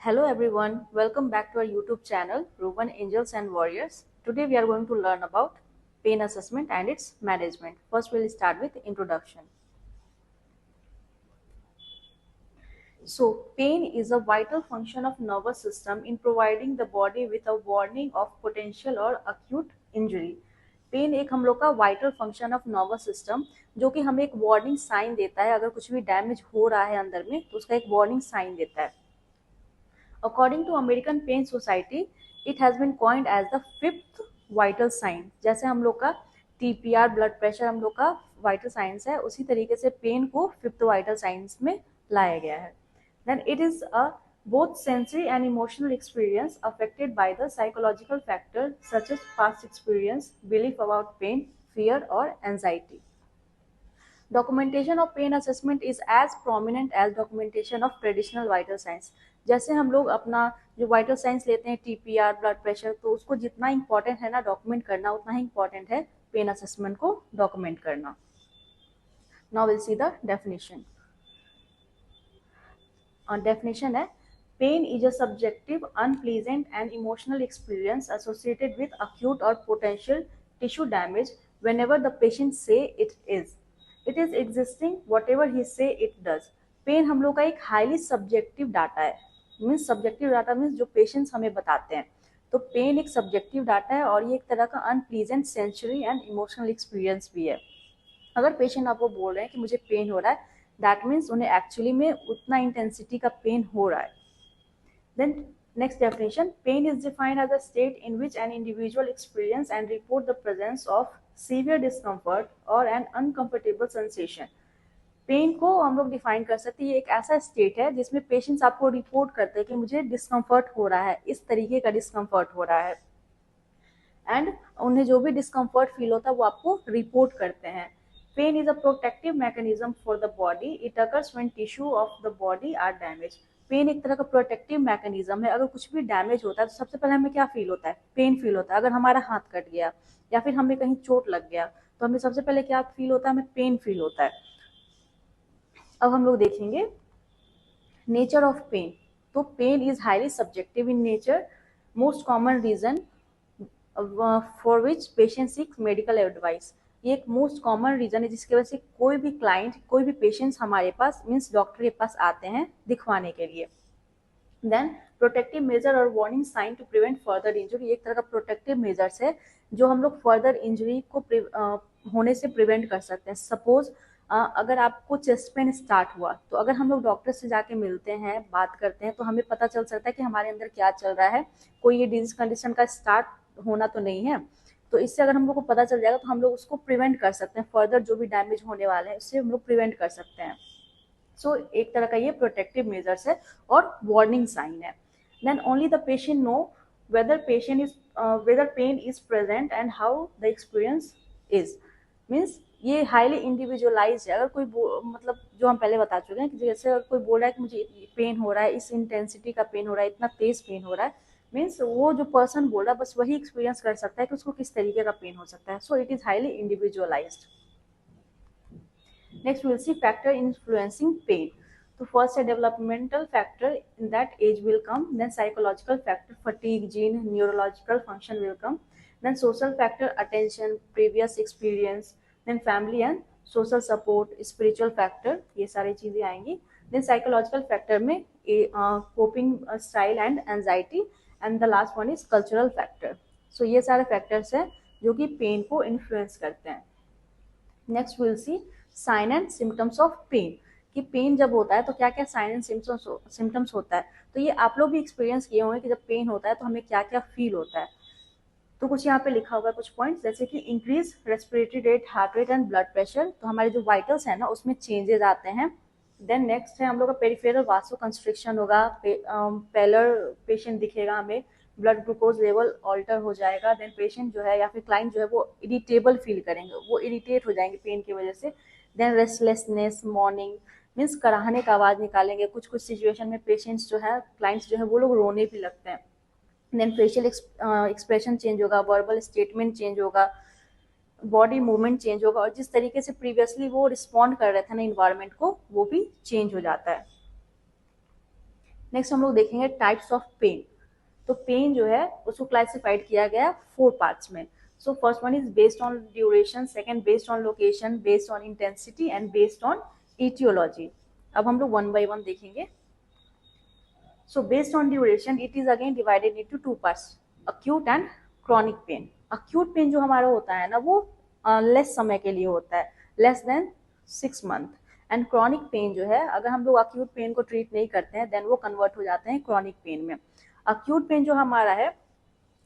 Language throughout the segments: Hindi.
Hello everyone, welcome back to our YouTube channel Ruben Angels and Warriors. Today we are going to learn about pain assessment and its management. First we'll start with introduction. So pain is a vital function of nervous system in providing the body with a warning of potential or acute injury. Pain एक हम लोग का vital function of nervous system जो कि हमें एक वार्निंग साइन देता है। अगर कुछ भी डैमेज हो रहा है अंदर में तो उसका एक वार्निंग साइन देता है। According to American Pain Society, it has been coined as the fifth vital sign. जैसे हम लोग का TPR ब्लड प्रेशर हम लोग का वाइटल साइंस है, उसी तरीके से पेन को फिफ्थ वाइटल साइंस में लाया गया है. Then it is a both sensory and emotional experience affected by the psychological factor such as past experience, belief about pain, fear or anxiety. Documentation of pain assessment is as prominent as documentation of traditional vital signs. जैसे हम लोग अपना जो वाइटल साइंस लेते हैं टीपीआर ब्लड प्रेशर, तो उसको जितना इंपॉर्टेंट है ना डॉक्यूमेंट करना, उतना ही इंपॉर्टेंट है पेन असेसमेंट को डॉक्यूमेंट करना. Now will see the definition. Definition है pain is a subjective unpleasant and emotional experience associated with acute और potential tissue damage whenever the patient say it is existing whatever he say it does. Pain हम लोग का एक हाईली सब्जेक्टिव डाटा है. मीन्स सब्जेक्टिव डाटा मीन्स जो पेशेंट्स हमें बताते हैं. तो पेन एक सब्जेक्टिव डाटा है और ये एक तरह का unpleasant sensory and emotional experience भी है. अगर पेशेंट आपको बोल रहे हैं कि मुझे पेन हो रहा है, दैट मीन्स उन्हें एक्चुअली में उतना इंटेंसिटी का पेन हो रहा है. Then next definition, pain is defined as a state in which an individual experience and report the presence of severe discomfort or an uncomfortable sensation. Pain को हम लोग डिफाइन कर सकते हैं, ये एक ऐसा स्टेट है जिसमें पेशेंट्स आपको रिपोर्ट करते हैं कि मुझे डिस्कम्फर्ट हो रहा है, इस तरीके का डिस्कम्फर्ट हो रहा है, एंड उन्हें जो भी डिस्कम्फर्ट फील होता है वो आपको रिपोर्ट करते हैं. Pain is a protective mechanism for the body. It occurs when tissue of the body are damage. Pain एक तरह का प्रोटेक्टिव मैकेनिज्म है. अगर कुछ भी डैमेज होता है तो सबसे पहले हमें क्या फील होता है? पेन फील होता है. अगर हमारा हाथ कट गया या फिर हमें कहीं चोट लग गया तो हमें सबसे पहले क्या फील होता है? हमें पेन फील होता है. अब हम लोग देखेंगे नेचर ऑफ पेन. तो pain is highly subjective in nature. Most common reason for which patient seeks medical advice. ये एक मोस्ट कॉमन रीजन है जिसकी वजह से कोई भी क्लाइंट, कोई भी पेशेंट्स हमारे पास मीन्स डॉक्टर के पास आते हैं दिखवाने के लिए. देन प्रोटेक्टिव मेजर और warning sign to prevent further injury. एक तरह का प्रोटेक्टिव मेजर्स है जो हम लोग फर्दर इंजरी को होने से प्रिवेंट कर सकते हैं. सपोज अगर आपको चेस्ट पेन स्टार्ट हुआ तो अगर हम लोग डॉक्टर से जाके मिलते हैं, बात करते हैं, तो हमें पता चल सकता है कि हमारे अंदर क्या चल रहा है. कोई ये डिजीज कंडीशन का स्टार्ट होना तो नहीं है. तो इससे अगर हम लोग को पता चल जाएगा तो हम लोग उसको प्रिवेंट कर सकते हैं. फर्दर जो भी डैमेज होने वाला है उससे हम लोग प्रिवेंट कर सकते हैं. सो एक तरह का ये प्रोटेक्टिव मेजर्स है और वार्निंग साइन है. Then only the patient know whether pain is present and how the experience is. Means ये हाईली इंडिविजुअलाइज है. अगर कोई मतलब जो हम पहले बता चुके हैं कि जैसे अगर कोई बोल रहा है कि मुझे पेन हो रहा है, इस इंटेंसिटी का पेन हो रहा है, इतना तेज पेन हो रहा है, मीन्स वो जो पर्सन बोल रहा है बस वही एक्सपीरियंस कर सकता है कि उसको किस तरीके का पेन हो सकता है. So it is highly individualised. Next we will see factor influencing pain. So first a developmental factor in that age will come, then psychological factor, fatigue, gene, neurological function will come, then social factor, attention, previous experience, then family and social support, spiritual factor, ये सारी चीजें आएंगी. Then psychological factor में coping style and anxiety, and the last one is cultural factor. So ये सारे factors हैं जो कि पेन को इन्फ्लुएंस करते हैं. Next will see sign and symptoms of pain. कि पेन जब होता है तो क्या क्या साइन एंड सिम्टम्स होता है. तो ये आप लोग भी एक्सपीरियंस किए होंगे कि जब पेन होता है तो हमें क्या क्या फील होता है. तो कुछ यहाँ पे लिखा हुआ है कुछ पॉइंट्स, जैसे कि increase respiratory rate, heart rate and blood pressure. तो हमारे जो वाइटल्स है ना उसमें चेंजेस आते हैं. देन नेक्स्ट है हम लोग का पेरिफेरल वासो कंस्ट्रिक्शन होगा, पेलर पेशेंट दिखेगा हमें, ब्लड ग्लूकोज लेवल ऑल्टर हो जाएगा. देन पेशेंट जो है या फिर क्लाइंट जो है वो इरिटेबल फील करेंगे, वो इरिटेट हो जाएंगे पेन की वजह से. देन रेस्टलेसनेस, मॉर्निंग मीन्स कराहने का आवाज निकालेंगे. कुछ कुछ सिचुएशन में पेशेंट्स जो है, क्लाइंट्स जो है वो लोग रोने भी लगते हैं. देन फेशियल एक्सप्रेशन चेंज होगा, वर्बल स्टेटमेंट चेंज होगा, बॉडी मूवमेंट चेंज होगा, और जिस तरीके से प्रीवियसली वो रिस्पॉन्ड कर रहे थे ना इन्वायरमेंट को, वो भी चेंज हो जाता है. नेक्स्ट हम लोग देखेंगे टाइप्स ऑफ पेन। तो पेन जो है उसको क्लासिफाइड किया गया 4 पार्ट्स में। So first one is based on duration, second based on location, based on intensity and based on etiology। अब हम लोग वन बाय वन देखेंगे। So based on duration, it is again divided into 2 parts, acute and chronic pain। acute pain जो हमारा होता है ना वो लेस समय के लिए होता है, less than 6 month. And chronic pain जो है, अगर हम लोग acute pain को ट्रीट नहीं करते हैं देन वो कन्वर्ट हो जाते हैं chronic pain में। acute pain जो हमारा है,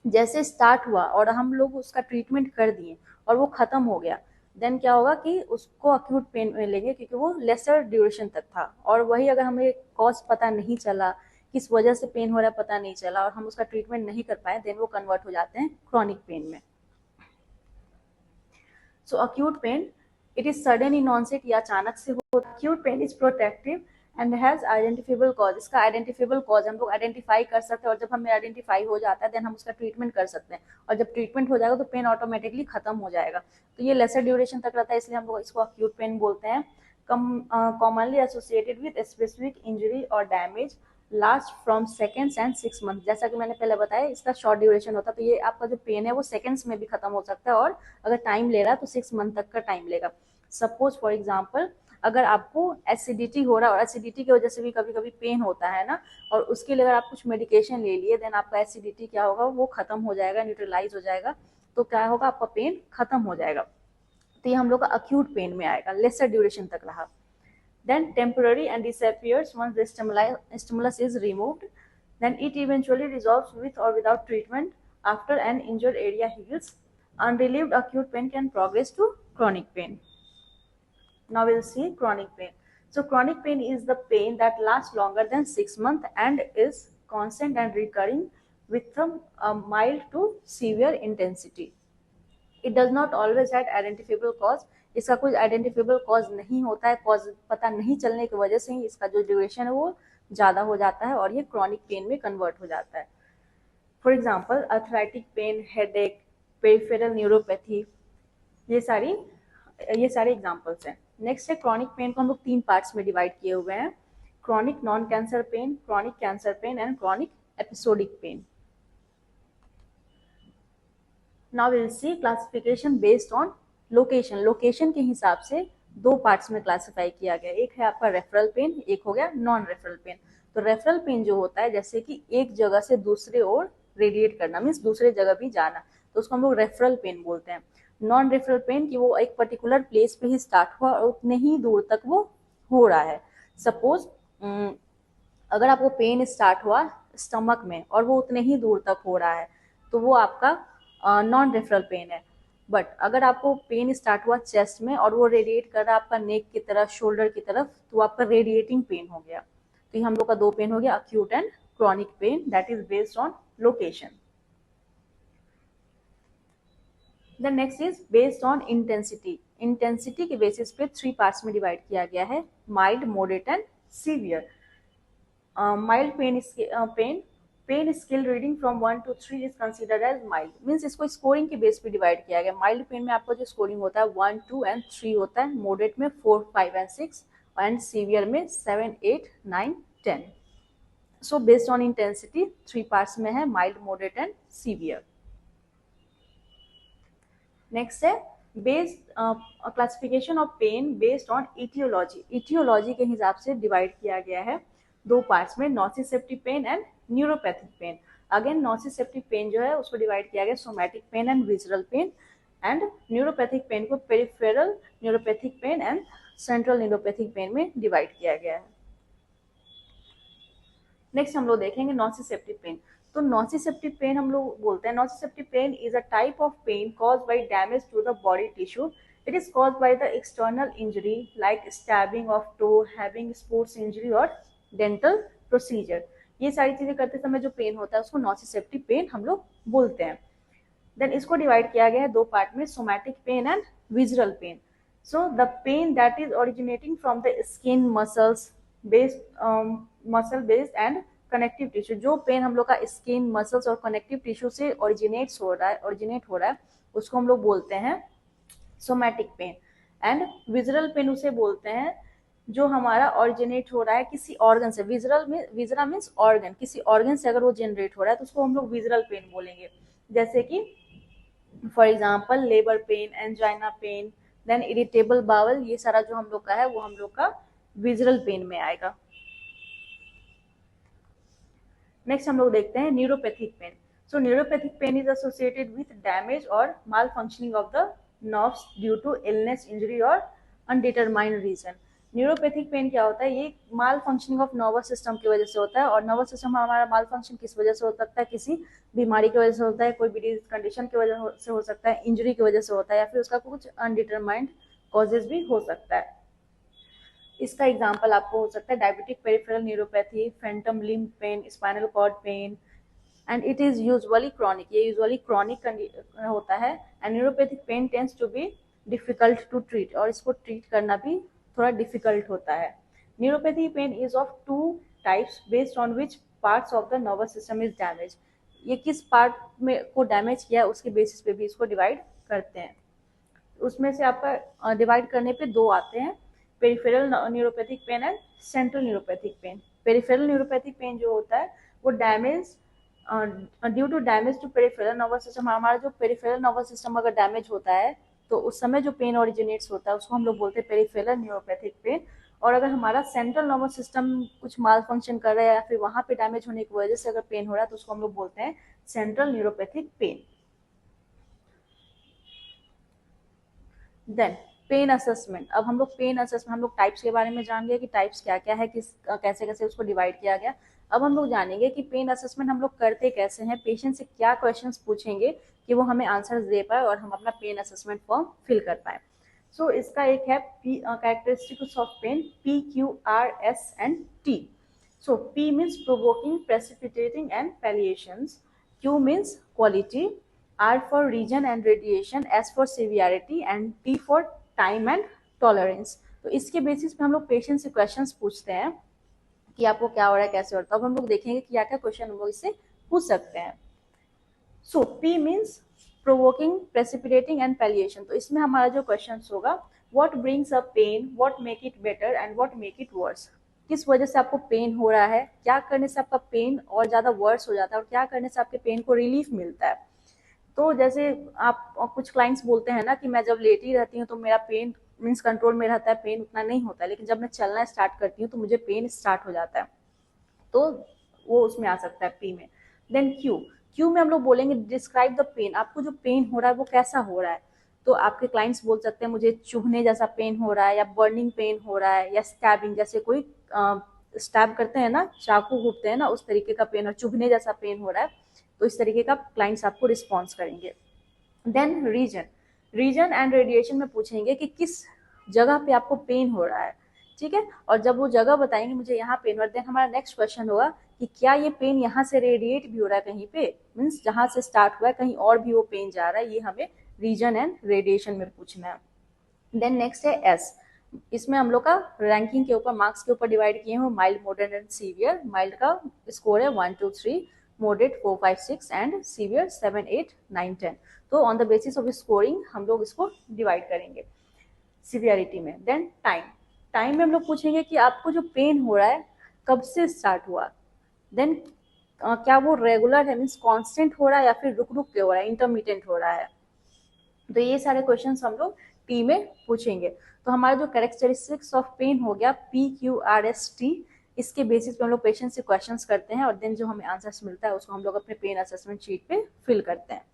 जैसे स्टार्ट हुआ और हम लोग उसका ट्रीटमेंट कर दिए और वो खत्म हो गया, देन क्या होगा कि उसको अक्यूट पेन में लेंगे क्योंकि वो लेसर ड्यूरेशन तक था। और वही अगर हमें कॉज पता नहीं चला, किस वजह से पेन हो रहा है पता नहीं चला और हम उसका ट्रीटमेंट नहीं कर पाए, देन वो कन्वर्ट हो जाते हैं क्रॉनिक पेन में। So acute pain it is sudden in onset, या अचानक से हो। Acute pain is protective and has identifiable cause. इसका आइडेंटिफेबल कॉज हम लोग आइडेंटिफाई कर सकते हैं और जब हमें आइडेंटिफाई हो जाता है देन हम उसका ट्रीटमेंट कर सकते हैं, और जब ट्रीटमेंट हो जाएगा तो पेन ऑटोमेटिकली खत्म हो जाएगा। तो ये लेसर ड्यूरेशन तक रहता है, इसलिए हम लोग इसको अक्यूट पेन बोलते हैं। Commonly associated with specific injury और damage, last from seconds and 6 month. जैसा कि मैंने पहले बताया इसका शॉर्ट ड्यूरेशन होता है, तो ये आपका जो पेन है वो सेकेंड्स में भी खत्म हो सकता है, और अगर टाइम ले रहा है तो 6 मंथ तक का टाइम लेगा। सपोज फॉर एग्जाम्पल, अगर आपको एसिडिटी हो रहा है और एसिडिटी की वजह से भी कभी कभी पेन होता है ना, और उसके लिए अगर आप कुछ मेडिकेशन ले लिए देन आपका एसिडिटी क्या होगा, वो खत्म हो जाएगा, न्यूट्रलाइज हो जाएगा, तो क्या होगा, आपका पेन खत्म हो जाएगा। तो ये हम लोग का अक्यूट पेन में आएगा, लेसर ड्यूरेशन तक रहा। Then temporary and disappears once the stimulus is removed. Then it eventually resolves with or without treatment after an injured area heals. Unrelieved acute pain can progress to chronic pain. Now we'll see chronic pain. So chronic pain is the pain that lasts longer than 6 months and is constant and recurring with a mild to severe intensity. It does not always had identifiable cause. इसका कोई आइडेंटिफेबल कॉज नहीं होता है, कॉज पता नहीं चलने की वजह से ही इसका जो ड्यूरेशन है वो ज़्यादा हो जाता है और ये क्रॉनिक पेन में कन्वर्ट हो जाता है। For example arthritic pain, headache, peripheral neuropathy, ये सारे एग्जाम्पल्स हैं। नेक्स्ट है क्रॉनिक पेन को हम लोग 3 पार्ट्स में डिवाइड किए हुए हैं, chronic non cancer pain, chronic cancer pain and chronic episodic pain. Now we'll see classification based on location। Location के हिसाब से 2 पार्ट्स में क्लासिफाई किया गया, एक है आपका रेफरल पेन, एक हो गया नॉन रेफरल पेन। तो रेफरल पेन जो होता है जैसे कि एक जगह से दूसरे ओर रेडिएट करना, मीन्स दूसरे जगह भी जाना, तो उसको हम लोग रेफरल पेन बोलते हैं। नॉन रेफरल पेन की वो एक पर्टिकुलर प्लेस पे ही स्टार्ट हुआ और उतने ही दूर तक वो हो रहा है। सपोज अगर आपको पेन स्टार्ट हुआ स्टमक में और वो उतने ही दूर तक हो रहा है तो वो आपका नॉन रेफरल पेन है। बट अगर आपको पेन स्टार्ट हुआ चेस्ट में और वो रेडिएट कर रहा है आपका नेक की तरफ, शोल्डर की तरफ, तो आपका रेडिएटिंग पेन हो गया। तो ये हम लोग का 2 पेन हो गया, acute and chronic pain, that is based on location. The next is based on intensity. Intensity के बेसिस पे 3 पार्ट्स में डिवाइड किया गया है, mild, moderate and severe. Mild pain scale reading from 1 to 3 is considered as mild, means इसको स्कोरिंग के बेस पे डिवाइड किया गया। माइल्ड पेन में आपका जो स्कोरिंग होता है 1, 2 एंड 3 होता है, मॉडरेट में 4, 5 एंड 6 एंड सीवियर में 7, 8, 9, 10। So based on intensity 3 parts में है, mild, moderate and severe. Next है based classification of pain based on etiology. Etiology के हिसाब से डिवाइड किया गया है 2 पार्ट्स में, nociceptive pain and neuropathic pain. Again nociceptive pain जो है उसको डिवाइड किया गया somatic pain and visceral pain, and neuropathic pain को peripheral neuropathic pain and central neuropathic pain में डिवाइड किया गया है। नेक्स्ट हम लोग देखेंगे नॉसिसेप्टिव पेन। तो नॉसिसेप्टिव पेन हम लोग बोलते हैं, nociceptive pain is a type of pain caused by damage to the body tissue. It is caused by the external injury like stabbing of toe, having sports injury और dental procedure। ये सारी चीजें करते समय जो पेन होता है उसको नॉसिसेप्टिव पेन हम लोग बोलते हैं। देन इसको डिवाइड किया गया है 2 पार्ट में, somatic pain and visual pain. So the pain that is originating from the skin, muscle based and connective tissue. जो पेन हम लोग का स्किन, मसल्स और कनेक्टिव टिश्यू से ओरिजिनेट हो रहा है उसको हम लोग बोलते हैं somatic pain. And visual pain उसे बोलते हैं जो हमारा ऑरिजिनेट हो रहा है किसी ऑर्गन से, विजरल में, विजरा मीन्स ऑर्गन, किसी ऑर्गन से अगर वो जनरेट हो रहा है तो उसको हम लोग विजरल पेन बोलेंगे। जैसे कि for example labour pain, angina pain, then irritable bowel, ये सारा जो हम लोग का है वो हम लोग का विजरल पेन में आएगा। नेक्स्ट हम लोग देखते हैं neuropathic pain. So neuropathic pain is associated with damage और malfunctioning of the nerves due to illness, injury और अनडिटरमाइंड रीजन। न्यूरोपैथिक पेन क्या होता है, ये malfunctioning of nervous system की वजह से होता है। और नर्वस सिस्टम हमारा माल फंक्शन किस वजह से हो सकता है, किसी बीमारी की वजह से होता है, कोई डिजीज कंडीशन की वजह से हो सकता है, इंजरी की वजह से होता है, या फिर उसका कुछ अनडिटरमाइंड कॉजेज भी हो सकता है। इसका एग्जाम्पल आपको हो सकता है diabetic peripheral neuropathy, phantom limb pain, spinal cord pain, and it is usually chronic, ये यूजुअली क्रॉनिक होता है। And neuropathic pain tends to be difficult to treat, और इसको ट्रीट करना भी थोड़ा डिफिकल्ट होता है। Neuropathy pain is of two types based on which parts of the nervous system is damage. ये किस पार्ट में को डैमेज किया है उसके बेसिस पे भी इसको डिवाइड करते हैं। उसमें से आपका डिवाइड करने पे दो आते हैं, peripheral neuropathic pain and central neuropathic pain. Peripheral neuropathic pain जो होता है वो damage due to damage to peripheral nervous system. हमारा जो पेरिफेरल नर्वस सिस्टम अगर डैमेज होता है तो उस समय जो पेन ओरिजिनेट्स होता है उसको हम लोग बोलते हैं पेरिफेरल न्यूरोपैथिक पेन। और अगर हमारा सेंट्रल नर्वस सिस्टम कुछ माल फंक्शन कर रहा है या फिर वहां पे डैमेज होने की वजह से अगर पेन हो रहा है तो उसको हम लोग बोलते हैं central neuropathic pain. Then pain assessment. अब हम लोग पेन असेसमेंट, हम लोग टाइप्स के बारे में जान गए कि टाइप्स क्या क्या है, किस कैसे कैसे उसको डिवाइड किया गया। अब हम लोग जानेंगे कि पेन असेसमेंट हम लोग करते कैसे हैं, पेशेंट से क्या क्वेश्चंस पूछेंगे कि वो हमें आंसर्स दे पाए और हम अपना पेन असेसमेंट फॉर्म फिल कर पाए। सो इसका एक है characteristics of pain, PQRS and T। So P means provoking, precipitating and palliations, Q means quality, R for region and radiation, S for severity and T for time and tolerance। तो इसके बेसिस पे हम लोग पेशेंट से क्वेश्चंस पूछते हैं कि आपको क्या हो रहा है, कैसे हो रहा है। तो अब हम लोग देखेंगे कि क्या क्या क्वेश्चन हम लोग इससे पूछ सकते हैं। So P means provoking, precipitating and palliation. तो इसमें हमारा जो क्वेश्चन होगा, what brings a pain, what make it better and what make it worse. किस वजह से आपको पेन हो रहा है, क्या करने से आपका पेन और ज्यादा वर्स हो जाता है, और क्या करने से आपके पेन को रिलीफ मिलता है। तो जैसे आप कुछ क्लाइंट्स बोलते हैं ना कि मैं जब लेटी रहती हूँ तो मेरा पेन मीन्स कंट्रोल में रहता है, पेन उतना नहीं होता है, लेकिन जब मैं चलना स्टार्ट करती हूँ तो मुझे पेन स्टार्ट हो जाता है। तो वो उसमें आ सकता है पी में। देन क्यू, क्यू में हम लोग बोलेंगे डिस्क्राइब द पेन, आपको जो पेन हो रहा है वो कैसा हो रहा है। तो आपके क्लाइंट्स बोल सकते हैं मुझे चुभने जैसा पेन हो रहा है, या बर्निंग पेन हो रहा है, या स्टैबिंग, जैसे कोई स्टैब करते हैं ना, चाकू घूपते हैं ना, उस तरीके का पेन, और चुभने जैसा पेन हो रहा है। तो इस तरीके का क्लाइंट्स आपको रिस्पॉन्स करेंगे। Then region, region and radiation में पूछेंगे कि किस जगह पे आपको पेन हो रहा है, ठीक है। और जब वो जगह बताएंगे मुझे यहाँ पेन हो रहा है, देन हमारा नेक्स्ट क्वेश्चन होगा कि क्या ये पेन यहाँ से रेडिएट भी हो रहा है कहीं पे, मीन्स जहाँ से स्टार्ट हुआ है कहीं और भी वो पेन जा रहा है, ये हमें रीजन एंड रेडिएशन में पूछना है। देन नेक्स्ट है एस, इसमें हम लोग का रैंकिंग के ऊपर, मार्क्स के ऊपर डिवाइड किए हैं, mild, moderate and severe. Mild का स्कोर है 1 2 3, मॉडरेट 4 5 6 एंड सीवियर 7 8 9 10। तो on the basis of scoring हम लोग इसको डिवाइड करेंगे सीवियरिटी में। देन टाइम, टाइम में हम लोग पूछेंगे कि आपको जो पेन हो रहा है कब से स्टार्ट हुआ। देन क्या वो रेगुलर है, मीन्स कांस्टेंट हो रहा है, या फिर रुक रुक के हो रहा है, इंटरमीडिएट हो रहा है। तो ये सारे क्वेश्चंस हम लोग टी में पूछेंगे। तो हमारा जो कैरेक्टरिस्टिक्स ऑफ पेन हो गया PQRS T, इसके बेसिस पे हम लोग पेशेंट से क्वेश्चंस करते हैं और देन जो हमें आंसर्स मिलता है उसको हम लोग अपने पेन असेसमेंट शीट पे फिल करते हैं।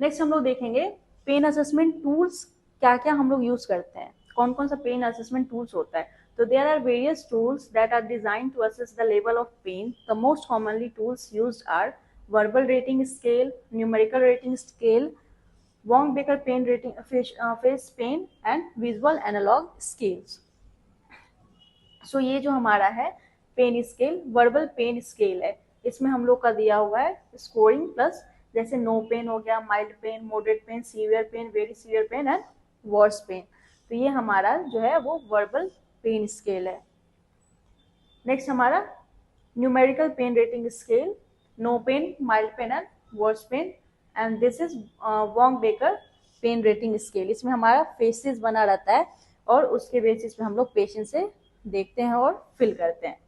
नेक्स्ट हम लोग देखेंगे पेन असेसमेंट टूल्स क्या क्या हम लोग यूज करते हैं, कौन कौन सा पेन असेसमेंट टूल्स होता है। तो there are various tools that are designed to assess the level of pain. The most commonly tools used are verbal rating scale, numerical rating scale, Wong-Baker pain rating, face pain and visual analog scales। So ये जो हमारा है pain scale, verbal pain scale है। इसमें हम लोग का दिया हुआ है स्कोरिंग प्लस, जैसे नो पेन हो गया, mild pain, moderate pain, severe pain, very severe pain and worse pain. तो ये हमारा जो है वो वर्बल पेन स्केल है। नेक्स्ट हमारा numerical pain rating scale, no pain, mild pain and worse pain, and this is Wong Baker pen rating scale. इसमें हमारा फेसेस बना रहता है और उसके बेसिस पे हम लोग पेशेंट से देखते हैं और फिल करते हैं।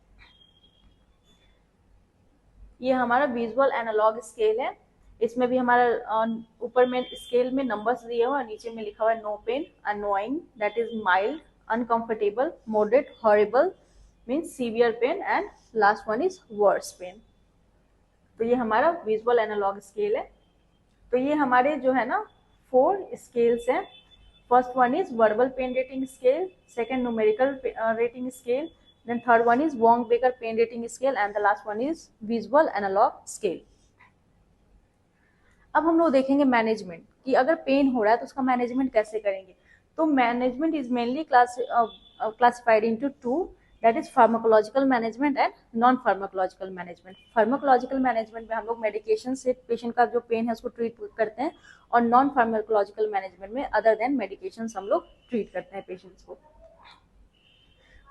ये हमारा विजुअल एनालॉग स्केल है। इसमें भी हमारा ऊपर में स्केल में नंबर्स दिए हुए और नीचे में लिखा हुआ है no pain, annoying that is mild, uncomfortable, moderate, horrible means severe pain and last one is worse pain. तो ये हमारा विजुअल एनालॉग स्केल है। तो ये हमारे जो है ना 4 स्केल्स हैं। First one is verbal pain rating scale, second numerical rating scale, then third one is Wong-Baker pain rating scale and the last one is visual analog scale। अब हम लोग देखेंगे मैनेजमेंट कि अगर पेन हो रहा है तो उसका मैनेजमेंट कैसे करेंगे। तो management is mainly classified into 2, that is pharmacological management and non pharmacological management. Pharmacological management में हम लोग मेडिकेशन से पेशेंट का जो पेन है उसको ट्रीट करते हैं और नॉन फार्माकोलॉजिकल मैनेजमेंट में अदर देन मेडिकेशन हम लोग ट्रीट करते हैं पेशेंट्स को।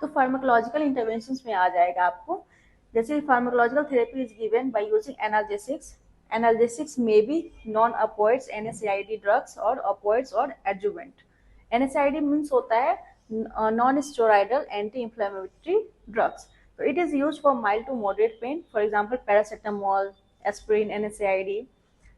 तो फार्माकोलॉजिकल इंटरवेंशंस में आ जाएगा आपको, जैसे pharmacological therapy is given by using analgesics. Analgesics में बी नॉन ऑपोइड्स, NSAID ड्रग्स और ऑपोइड्स और एडजुवेंट। NSAID मीन्स होता है non steroidal anti inflammatory drugs. तो it is used for mild to moderate pain, for example paracetamol, aspirin, NSAID।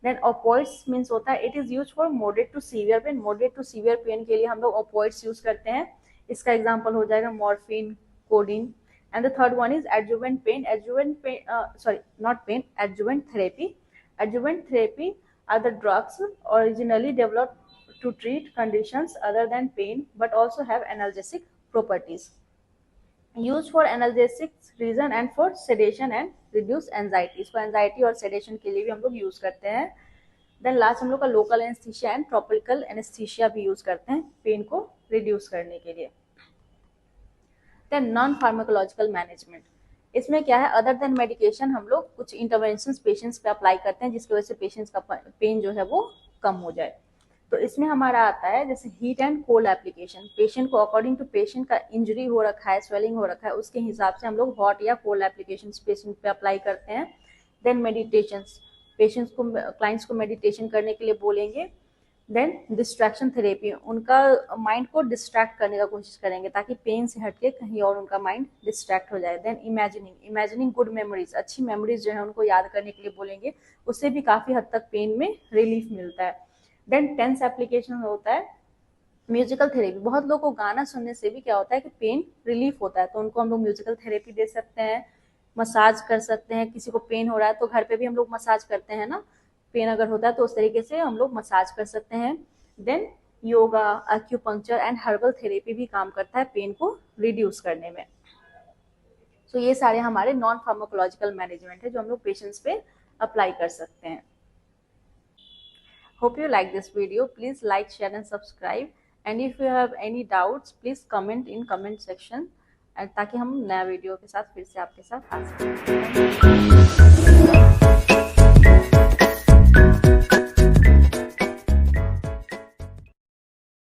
Then opioids means होता है it is used for moderate to severe pain. Moderate to severe pain के लिए हम लोग ऑपोइड्स यूज करते हैं, इसका एग्जांपल हो जाएगा morphine, codeine. And the third one is adjuvant pain. Adjuvant pain not pain, adjuvant therapy. Adjuvant therapy are the drugs originally developed to treat conditions other than pain but also have analgesic properties, used for analgesic reason and for sedation and reduce anxiety। इसको एंजाइटी और सेडेशन के लिए भी हम लोग यूज करते हैं। देन लास्ट हम लोग का local anaesthesia and tropical anaesthesia भी यूज करते हैं पेन को रिड्यूस करने के लिए। देन नॉन फार्माकोलॉजिकल मैनेजमेंट, इसमें क्या है, अदर देन मेडिकेशन हम लोग कुछ इंटरवेंशंस पेशेंट्स पे अप्लाई करते हैं जिसकी वजह से पेशेंट्स का पेन जो है वो कम हो जाए। तो इसमें हमारा आता है जैसे heat and cold application. Patient को अकॉर्डिंग टू पेशेंट का इंजरी हो रखा है, स्वेलिंग हो रखा है, उसके हिसाब से हम लोग हॉट या कोल्ड एप्लीकेशन पेशेंट पे अप्लाई करते हैं। देन मेडिटेशन, पेशेंट्स को क्लाइंट्स को मेडिटेशन करने के लिए बोलेंगे। देन डिस्ट्रैक्शन थेरेपी, उनका माइंड को डिस्ट्रैक्ट करने का कोशिश करेंगे ताकि पेन से हटके कहीं और उनका माइंड डिस्ट्रैक्ट हो जाए। देन इमेजिनिंग गुड मेमोरीज, अच्छी मेमोरीज जो है उनको याद करने के लिए बोलेंगे, उससे भी काफ़ी हद तक पेन में रिलीफ मिलता है। देन टेंस एप्लीकेशन होता है म्यूजिकल थेरेपी। बहुत लोगों को गाना सुनने से भी क्या होता है कि पेन रिलीफ होता है, तो उनको हम लोग म्यूजिकल थेरेपी दे सकते हैं, मसाज कर सकते हैं। किसी को पेन हो रहा है तो घर पे भी हम लोग मसाज करते हैं ना, पेन अगर होता है तो उस तरीके से हम लोग मसाज कर सकते हैं। Then yoga, acupuncture and herbal therapy भी काम करता है पेन को रिड्यूस करने में। सो ये सारे हमारे नॉन फार्माकोलॉजिकल मैनेजमेंट है जो हम लोग पेशेंट्स पे अप्लाई कर सकते हैं। Hope you like this video. Please like, share and subscribe. And if you have any doubts, please comment in comment section ताकि हम नया वीडियो के साथ फिर से आपके साथ आ सकें।